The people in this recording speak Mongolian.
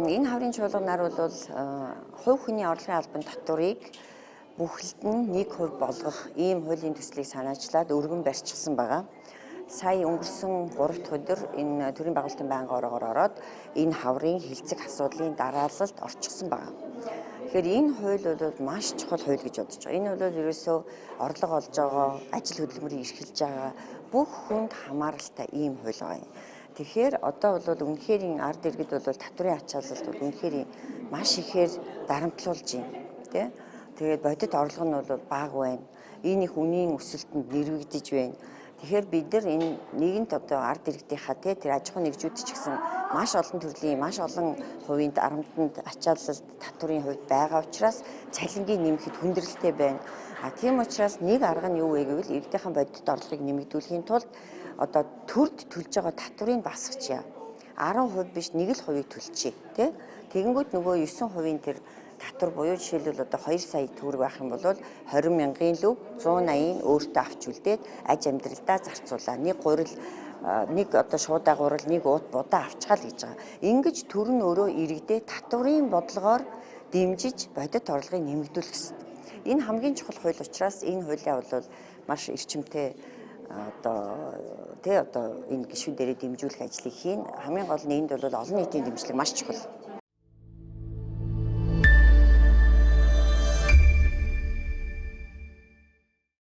Энэ хаврын чуулганаар бол хувь хүний орлогын албан татварыг бүхэлд нь 1% болгох ийм хуулийн төслийг санаачлаад өргөн барьчихсан байгаа. Сая өнгөрсөн 3 дахь өдөр энэ төрийн байгуулалтын байнгын ороогоор ороод энэ хаврын хилцэг асуудлын дараалалд орчихсон байгаа. Тэгэхээр энэ хууль бол маш чухал хууль гэж бодож байгаа. Энэ бол ерөөсөө орлого олж байгаа, ажил хөдөлмөрийг эрхэлж байгаа бүх хүнд хамааралтай ийм хууль байгаа юм. Тэгэхээр одоо бол үнэхээр ард иргэд бол татврын ачаалалд бол үнэхээр маш ихээр дарамтлуулж байна, тий. Тэгээд бодит орлого нь бол бага байна. Энэ их үнийн өсөлтөнд нэрвэгдэж байна. Тэгэхээр бид нар энэ нэгэнт одоо ард иргэдийнхаа тэр аж ахуй нэгжүүд ч гэсэн маш олон төрлийн маш олон хувийн дарамтанд ачаалал татврын хувьд байгаа учраас цалингийн нэмэхэд хүндрэлтэй байна. Тийм учраас нэг арга нь юу вэ гэвэл иргэдийн бодит орлогыг нэмэгдүүлэхийн тулд одоо төрд төлж байгаа татврыг басгачихъя. 10% биш 1% төлчихье, тий? Тэгэнгүүт нөгөө 9% тэр татвар буюу жишээлбэл одоо 2 сая төгрөг байх юм бол 20 мянган лөв 180-ыг өөртөө авч үлдээд аж амьдралдаа зарцуулаа. Нэг одоо шуудаа гурал, нэг уут будаа авчгаал гэж байгаа. Ингэж төр нь өөрөө иргэдээ татврын бодлогоор дэмжиж бодит орлогыг нэмэгдүүлэх гэсэн. Энэ хамгийн чухал хууль учраас энэ хуулиа бол маш эрчимтэй одоо энэ гишүүн дээрээ дэмжүүлэх ажлыг хийн. Хамгийн гол нь энд бол олон нийтийн дэмжлэг маш чухал.